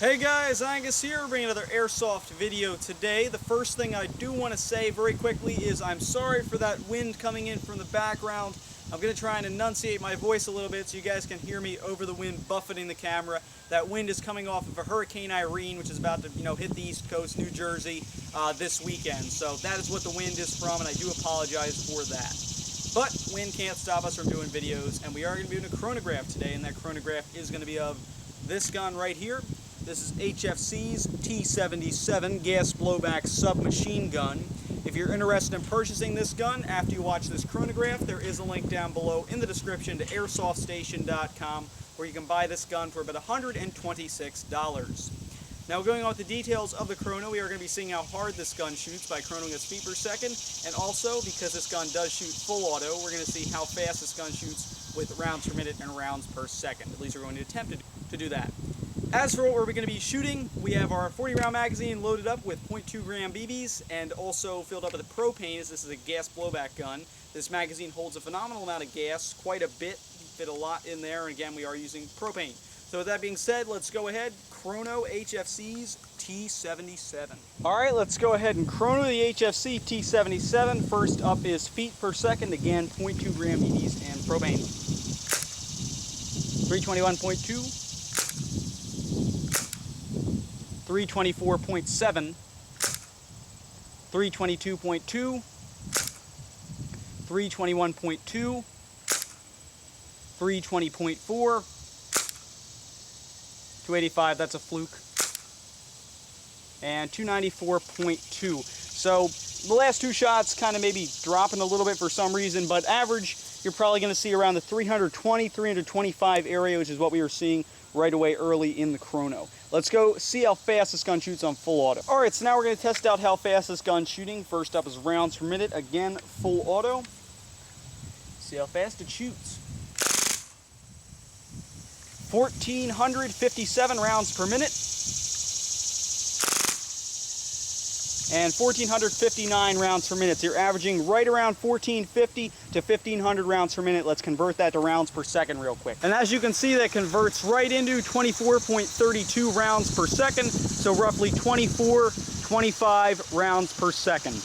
Hey guys, Angus here, bringing another Airsoft video today. The first thing I do want to say very quickly is I'm sorry for that wind coming in from the background. I'm going to try and enunciate my voice a little bit so you guys can hear me over the wind buffeting the camera. That wind is coming off of a Hurricane Irene, which is about to hit the East Coast, New Jersey, this weekend. So that is what the wind is from, and I do apologize for that. But wind can't stop us from doing videos, and we are going to be doing a chronograph today, and that chronograph is going to be of this gun right here. This is HFC's T77 gas blowback submachine gun. If you're interested in purchasing this gun after you watch this chronograph, there is a link down below in the description to airsoftstation.com where you can buy this gun for about $126. Now, going on with the details of the chrono, we are going to be seeing how hard this gun shoots by chronoing its feet per second, and also, because this gun does shoot full auto, we're going to see how fast this gun shoots with rounds per minute and rounds per second. At least we're going to attempt to do that. As for what we're going to be shooting, we have our 40-round magazine loaded up with .2 gram BBs and also filled up with propane, as this is a gas blowback gun. This magazine holds a phenomenal amount of gas, quite a bit, fit a lot in there, and again we are using propane. So with that being said, let's go ahead, chrono HFC's T77. Alright, let's go ahead and chrono the HFC T77. First up is feet per second, again .2 gram BBs and propane. 321.2. 324.7, 322.2, 321.2, 320.4, 285, that's a fluke, and 294.2. So the last two shots kind of maybe dropping a little bit for some reason, but average you're probably going to see around the 320, 325 area, which is what we were seeing right away early in the chrono. Let's go see how fast this gun shoots on full auto. Alright, so now we're going to test out how fast this gun's shooting. First up is rounds per minute, again full auto. See how fast it shoots. 1,457 rounds per minute. And 1,459 rounds per minute. So you're averaging right around 1,450 to 1,500 rounds per minute. Let's convert that to rounds per second real quick. And as you can see, that converts right into 24.32 rounds per second. So roughly 25 rounds per second.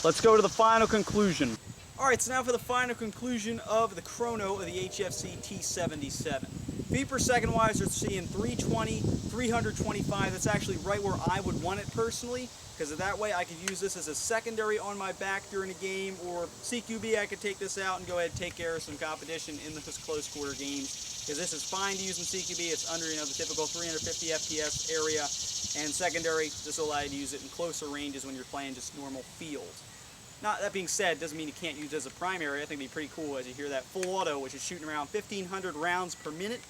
Let's go to the final conclusion. Alright, so now for the final conclusion of the chrono of the HFC T77. Feet per second wise, we're seeing 320, 325. That's actually right where I would want it personally, because that way I could use this as a secondary on my back during a game, or CQB, I could take this out and go ahead and take care of some competition in those close quarter games, because this is fine to use in CQB. It's under the typical 350 FPS area, and secondary, this will allow you to use it in closer ranges when you're playing just normal fields. Now, that being said, doesn't mean you can't use it as a primary. I think it'd be pretty cool as you hear that full auto, which is shooting around 1,500 rounds per minute,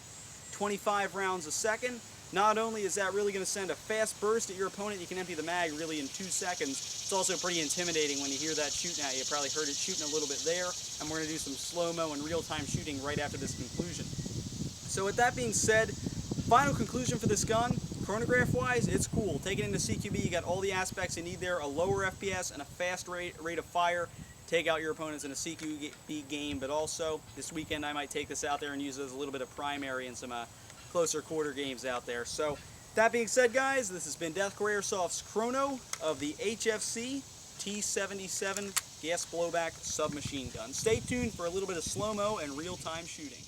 25 rounds a second. Not only is that really going to send a fast burst at your opponent, you can empty the mag really in 2 seconds. It's also pretty intimidating when you hear that shooting at you. You probably heard it shooting a little bit there, and we're going to do some slow-mo and real-time shooting right after this conclusion. So with that being said, final conclusion for this gun, chronograph-wise, it's cool. Take it into CQB, you got all the aspects you need there, a lower FPS and a fast rate of fire. Take out your opponents in a CQB game, but also this weekend I might take this out there and use it as a little bit of primary in some closer quarter games out there. So that being said, guys, this has been Deathcore Airsoft's chrono of the HFC T77 gas blowback submachine gun. Stay tuned for a little bit of slow-mo and real-time shooting.